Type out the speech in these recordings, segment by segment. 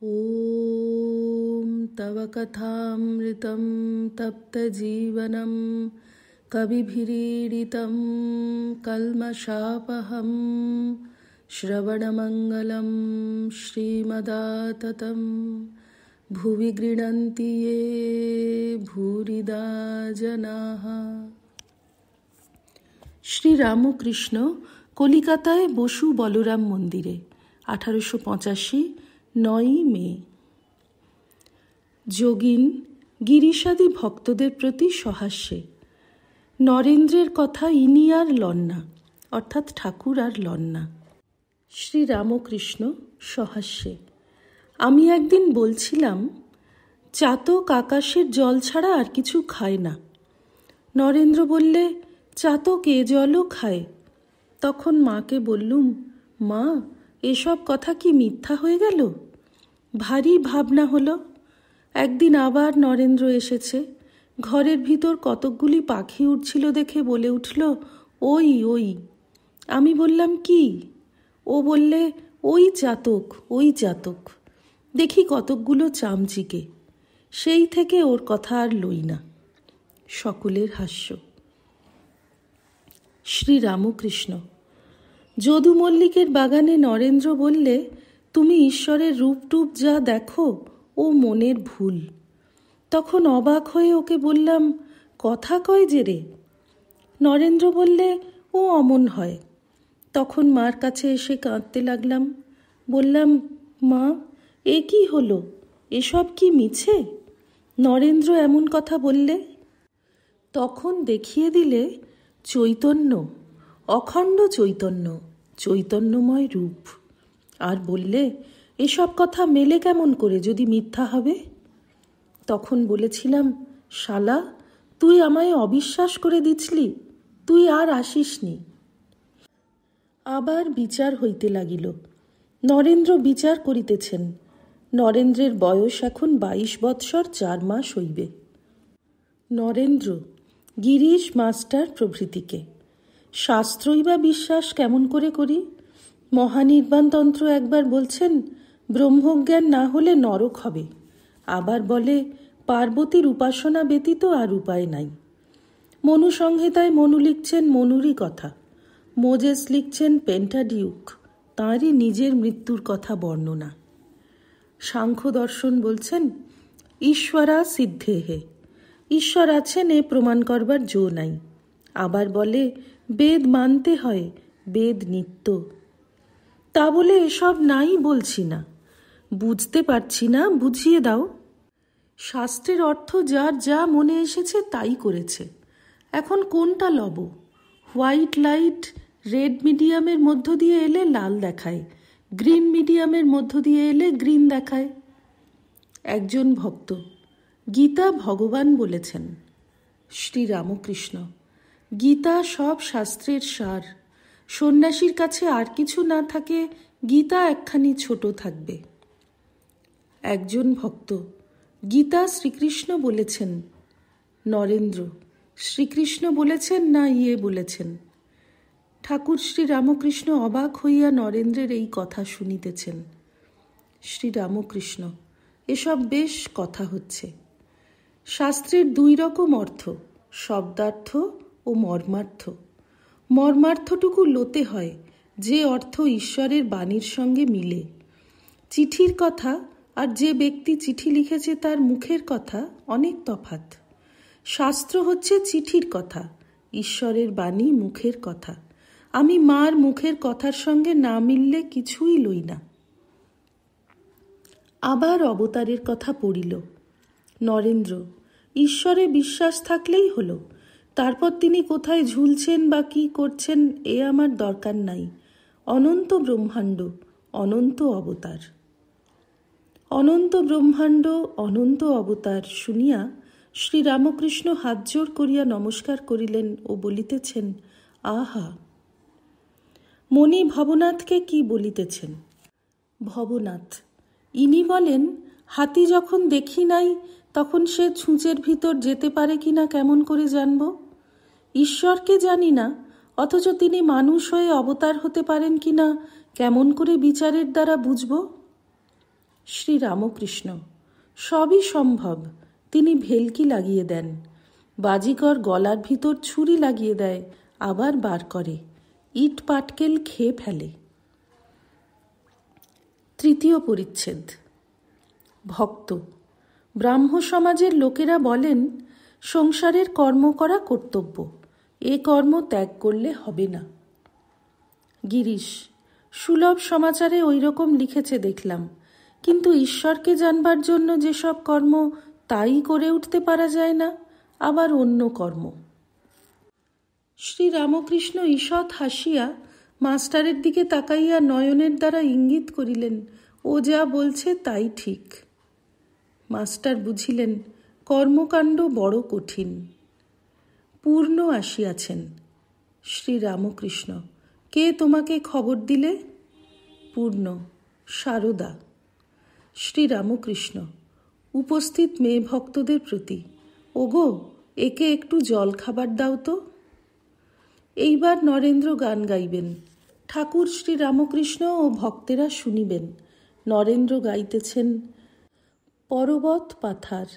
ॐ तव कथामृतं तप्तजीवनं कविभिरीडितं कल्मषापहं श्रवणमङ्गलं श्रीमदाततं भुवि गृह्णन्ति ये भूरिदा जनाः। শ্রী রামকৃষ্ণ কলিকাতায় বসু বলরাম মন্দিরে 1885 9 মে। যোগিন গিরিশাদি ভক্তদের প্রতি সহাস্যে। নরেন্দ্রের কথা ইনি আর লন না, অর্থাৎ ঠাকুর আর লন না। শ্রী রামকৃষ্ণ সহাস্যে। আমি একদিন বলছিলাম, চাতক আকাশের জল ছাড়া আর কিছু খায় না। নরেন্দ্র বললে, চাতক এ জলও খায়। তখন মাকে বললুম, মা, এসব কথা কি মিথ্যা হয়ে গেল? ভারী ভাবনা হলো। একদিন আবার নরেন্দ্র এসেছে। ঘরের ভিতর কতকগুলি পাখি উঠছিল দেখে বলে উঠল, ওই ওই। আমি বললাম, কি? ও বললে, ওই চাতক, ওই চাতক। দেখি কতকগুলো চামচিকে। সেই থেকে ওর কথা আর লই না। সকলের হাস্য। শ্রী রামকৃষ্ণ। যদু মল্লিকের বাগানে নরেন্দ্র বললে, তুমি ঈশ্বরের রূপটুপ যা দেখো ও মনের ভুল। তখন অবাক হয়ে ওকে বললাম, কথা কয় যে রে? নরেন্দ্র বললে, ও অমন হয়। তখন মার কাছে এসে কাঁদতে লাগলাম। বললাম, মা, এ কি হলো? এসব কি মিছে? নরেন্দ্র এমন কথা বললে? তখন দেখিয়ে দিলে চৈতন্য, অখণ্ড চৈতন্য, চৈতন্যময় রূপ। আর বললে, এসব কথা মেলে কেমন করে যদি মিথ্যা হবে? তখন বলেছিলাম, শালা, তুই আমায় অবিশ্বাস করে দিছলি, তুই আর আসিসনি। আবার বিচার হইতে লাগিল। নরেন্দ্র বিচার করিতেছেন। নরেন্দ্রের বয়স এখন 22 বৎসর 4 মাস হইবে। নরেন্দ্র, গিরিশ মাস্টার প্রভৃতিকে শাস্ত্রই বা বিশ্বাস কেমন করে করি? মহানির্বাণতন্ত্র একবার বলছেন, ব্রহ্মজ্ঞান না হলে নরক হবে। আবার বলে, পার্বতীর উপাসনা ব্যতীত আর উপায় নাই। মনু সংহিতায় মনু লিখছেন মনুরই কথা। মোজেস লিখছেন পেন্টাডিউক, তাঁরই নিজের মৃত্যুর কথা বর্ণনা। সাংখ্য দর্শন বলছেন, ঈশ্বরা সিদ্ধেহে, ঈশ্বর আছেন এ প্রমাণ করবার জো নাই। আবার বলে, বেদ মানতে হয়, বেদ নিত্য। তা বলে এসব নাই বলছি না, বুঝতে পারছি না, বুঝিয়ে দাও। শাস্ত্রের অর্থ যার যা মনে এসেছে তাই করেছে। এখন কোনটা লব? হোয়াইট লাইট রেড মিডিয়ামের মধ্য দিয়ে এলে লাল দেখায়, গ্রিন মিডিয়ামের মধ্য দিয়ে এলে গ্রিন দেখায়। একজন ভক্ত, গীতা ভগবান বলেছেন। শ্রী রামকৃষ্ণ। গীতা সব শাস্ত্রের সার। সন্ন্যাসীর কাছে আর কিছু না থাকে, গীতা একখানি ছোট থাকবে। একজন ভক্ত, গীতা শ্রীকৃষ্ণ বলেছেন। নরেন্দ্র, শ্রীকৃষ্ণ বলেছেন না ইয়ে বলেছেন? ঠাকুর শ্রী রামকৃষ্ণ অবাক হইয়া নরেন্দ্রের এই কথা শুনিতেছেন। শ্রী রামকৃষ্ণ, এসব বেশ কথা হচ্ছে। শাস্ত্রের 2 রকম অর্থ, শব্দার্থ ও মর্মার্থ। মর্মার্থটুকু লোতে হয়, যে অর্থ ঈশ্বরের বাণীর সঙ্গে মিলে। চিঠির কথা আর যে ব্যক্তি চিঠি লিখেছে তার মুখের কথা অনেক তফাৎ। শাস্ত্র হচ্ছে চিঠির কথা, ঈশ্বরের বাণী মুখের কথা। আমি মার মুখের কথার সঙ্গে না মিললে কিছুই লই না। আবার অবতারের কথা পড়িল। নরেন্দ্র, ঈশ্বরে বিশ্বাস থাকলেই হলো। তারপর তিনি কোথায় ঝুলছেন বা কি করছেন এ আমার দরকার নাই। অনন্ত ব্রহ্মাণ্ড, অনন্ত অবতার। অনন্ত ব্রহ্মাণ্ড, অনন্ত অবতার শুনিয়া শ্রী রামকৃষ্ণ হাত জোড় করিয়া নমস্কার করিলেন ও বলিতেছেন, আহা। মণি ভবনাথকে কি বলিতেছেন? ভবনাথ, ইনি বলেন, হাতি যখন দেখি নাই তখন সে ছুঁচের ভিতর যেতে পারে কিনা কেমন করে জানব? ঈশ্বরকে জানি না, অথচ তিনি মানুষ হয়ে অবতার হতে পারেন কিনা কেমন করে বিচারের দ্বারা বুঝব? শ্রী শ্রীরামকৃষ্ণ: সবই সম্ভব। তিনি ভেলকি লাগিয়ে দেন। বাজিকর গলার ভিতর ছুরি লাগিয়ে দেয়, আবার বার করে। ইট পাটকেল খেয়ে ফেলে। তৃতীয় পরিচ্ছেদ। ভক্ত। ব্রাহ্ম সমাজের লোকেরা বলেন, সংসারের কর্ম করা কর্তব্য, এ কর্ম ত্যাগ করলে হবে না। গিরিশ: সুলভ সমাচারে ওই রকম লিখেছে দেখলাম, কিন্তু ঈশ্বরকে জানবার জন্য যেসব কর্ম, তাই করে উঠতে পারা যায় না, আবার অন্য কর্ম। শ্রীরামকৃষ্ণ ঈষৎ হাসিয়া মাস্টারের দিকে তাকাইয়া নয়নের দ্বারা ইঙ্গিত করিলেন, ও যা বলছে তাই ঠিক। মাস্টার বুঝিলেন কর্মকাণ্ড বড় কঠিন। পূর্ণ আসিয়াছেন। শ্রীরামকৃষ্ণ: কে তোমাকে খবর দিলে? পূর্ণ: সারদা। শ্রীরামকৃষ্ণ উপস্থিত মেয়ে ভক্তদের প্রতি: ওগো, একে একটু জল খাবার দাও তো। এইবার নরেন্দ্র গান গাইবেন। ঠাকুর শ্রীরামকৃষ্ণ ও ভক্তেরা শুনিবেন। নরেন্দ্র গাইতেছেন: পর্বত পাথার,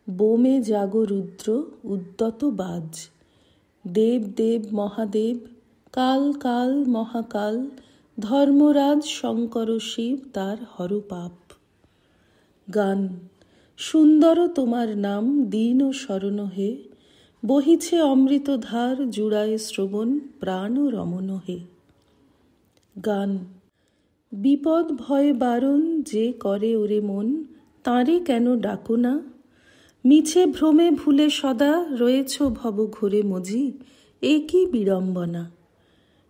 বোমে জাগো রুদ্র উদ্যত বাজ, দেব দেব মহাদেব, কাল কাল মহাকাল, ধর্মরাজ শঙ্কর শিব তার হর পাপ। গান: সুন্দর তোমার নাম দীন ও শরণ হে, বহিছে অমৃত ধার জুড়ায় শ্রবণ প্রাণ রমণ হে। গান: বিপদ ভয় বারণ যে করে ওরে মন, তাঁরে কেন ডাকো না? মিছে ভ্রমে ভুলে সদা রয়েছ ভব ঘোরে মজি, এ কি বিড়ম্বনা?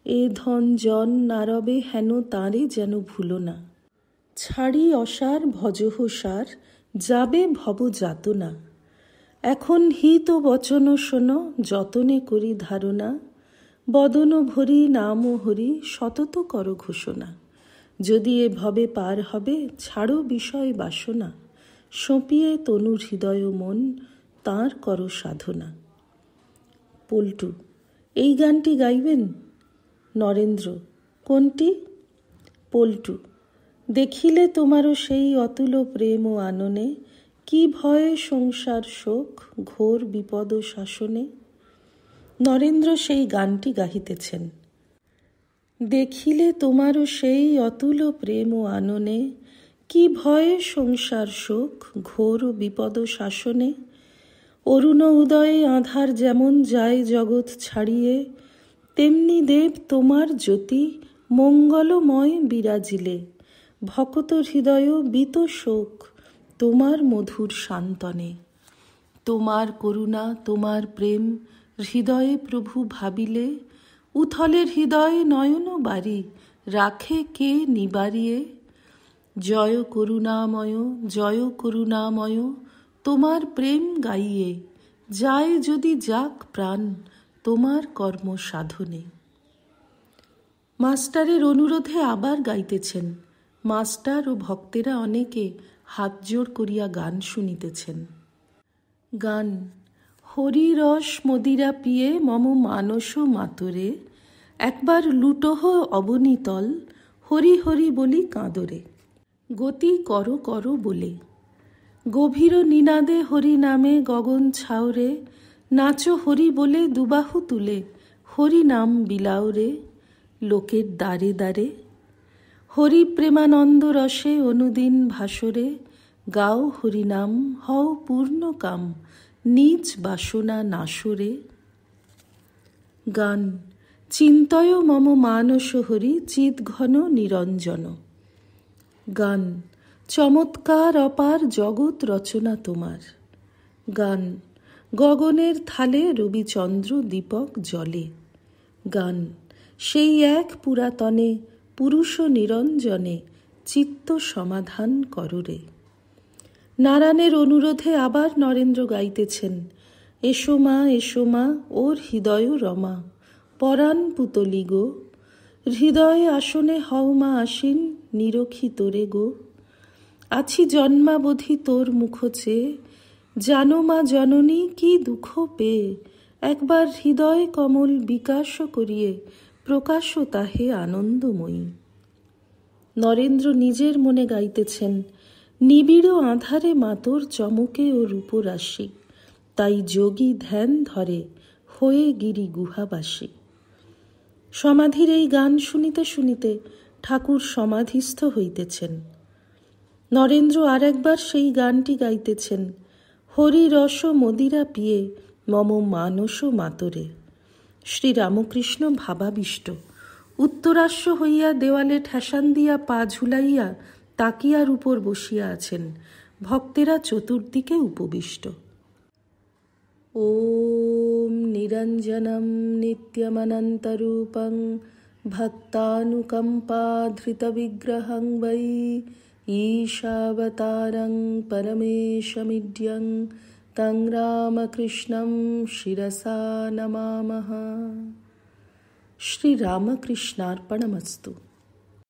এ ধন জন নারবে হেন তাঁরে যেন ভুলো না। ছাড়ি অসার ভজহ সার, যাবে ভব যাতনা। এখন হিত বচন শোনো, যতনে করি ধারণা। বদন ভরি নাম হরি, সতত কর ঘোষণা। যদি এ ভবে পার হবে, ছাড়ো বিষয় বাসনা। সঁপিয়ে তনুর হৃদয় মন, তাঁর কর সাধনা। পল্টু: এই গানটি গাইবেন? নরেন্দ্র: কোনটি? পল্টু: দেখিলে তোমারও সেই অতুল প্রেম ও আননে, কি ভয়ে সংসার শোক ঘোর বিপদ শাসনে। নরেন্দ্র সেই গানটি গাহিতেছেন। দেখিলে তোমারও সেই অতুল প্রেম ও আননে, কি ভয়ে সংসার শোক ঘোর বিপদ শাসনে। অরুণ উদয়ে আঁধার যেমন যায় জগৎ ছাড়িয়ে, তেমনি দেব তোমার জ্যোতি মঙ্গলময় বিরাজিলে। ভকত হৃদয় বিত শোক তোমার মধুর সান্তনে। তোমার করুণা তোমার প্রেম হৃদয়ে প্রভু ভাবিলে, উথলের হৃদয় নয়ন বাড়ি রাখে কে নিবারিয়ে। জয় করুণাময় তোমার প্রেম গাইয়ে, যায় যদি যাক প্রাণ তোমার কর্ম সাধনে। মাস্টারের অনুরোধে আবার গাইতেছেন। মাস্টার ও ভক্তেরা অনেকে হাত জোড় করিয়া গান শুনিতেছেন। গান: হরিরস মদিরা পিয়ে মম মানস মাতরে, একবার লুটোহ অবনীতল, হরি হরি বলি কাঁদরে। গতি করো করো বলে, গভীর নিনাদে হরি নামে গগন ছাউরে, নাচো হরি বলে দুবাহু তুলে, হরি নাম বিলাওরে লোকের দ্বারে দ্বারে। হরি প্রেমানন্দ রসে অনুদিন ভাসরে, গাও হরি নাম হও পূর্ণ কাম, নিজ বাসনা নাশরে। গান: চিন্তয় মম মানস হরি চিৎ ঘন নিরঞ্জন। গান: চমৎকার অপার জগৎ রচনা তোমার। গান: গগনের থালে রবিচন্দ্র দীপক জলে। গান: সেই এক পুরাতনে পুরুষ নিরঞ্জনে, চিত্ত সমাধান কররে। নারায়ণের অনুরোধে আবার নরেন্দ্র গাইতেছেন। এসো মা ওর হৃদয় রমা, পরাণ পুতলি গো। হৃদয় আসনে হও মা আসীন, নিরখি তোরে গো। আছি জন্মাবধি তোর মুখ চেয়ে, জানো মা জননী কি দুঃখ পেয়ে। একবার হৃদয় কমল বিকাশ করিয়ে, প্রকাশ তাহে আনন্দময়ী। নরেন্দ্র নিজের মনে গাইতেছেন। নিবিড় আধারে মাতর চমকে ও রূপরাশি, তাই যোগী ধ্যান ধরে হয়ে গিরি গুহাবাসী। সমাধির এই গান শুনিতে শুনিতে ঠাকুর সমাধিস্থ হইতেছেন। নরেন্দ্র আর একবার সেই গানটি গাইতেছেন, হরি রস মদিরা পিয়ে মম মানস মাতরে। শ্রীরামকৃষ্ণ ভাবাবিষ্ট, উত্তরাস্য হইয়া দেওয়ালে ঠেসান দিয়া পা ঝুলাইয়া তাকিয়ার উপর বসিয়া আছেন। ভক্তেরা চতুর্দিকে উপবিষ্ট। ওম নিরঞ্জনম নিত্যমনন্তরূপং ভক্তানুকম্পাধৃতবিগ্রহং বৈ ঈশাবতারং পরমেশমিড্যং তং রামকৃষ্ণং শিরসা নমামঃ। শ্রীরামকৃষ্ণার্পণমস্তু।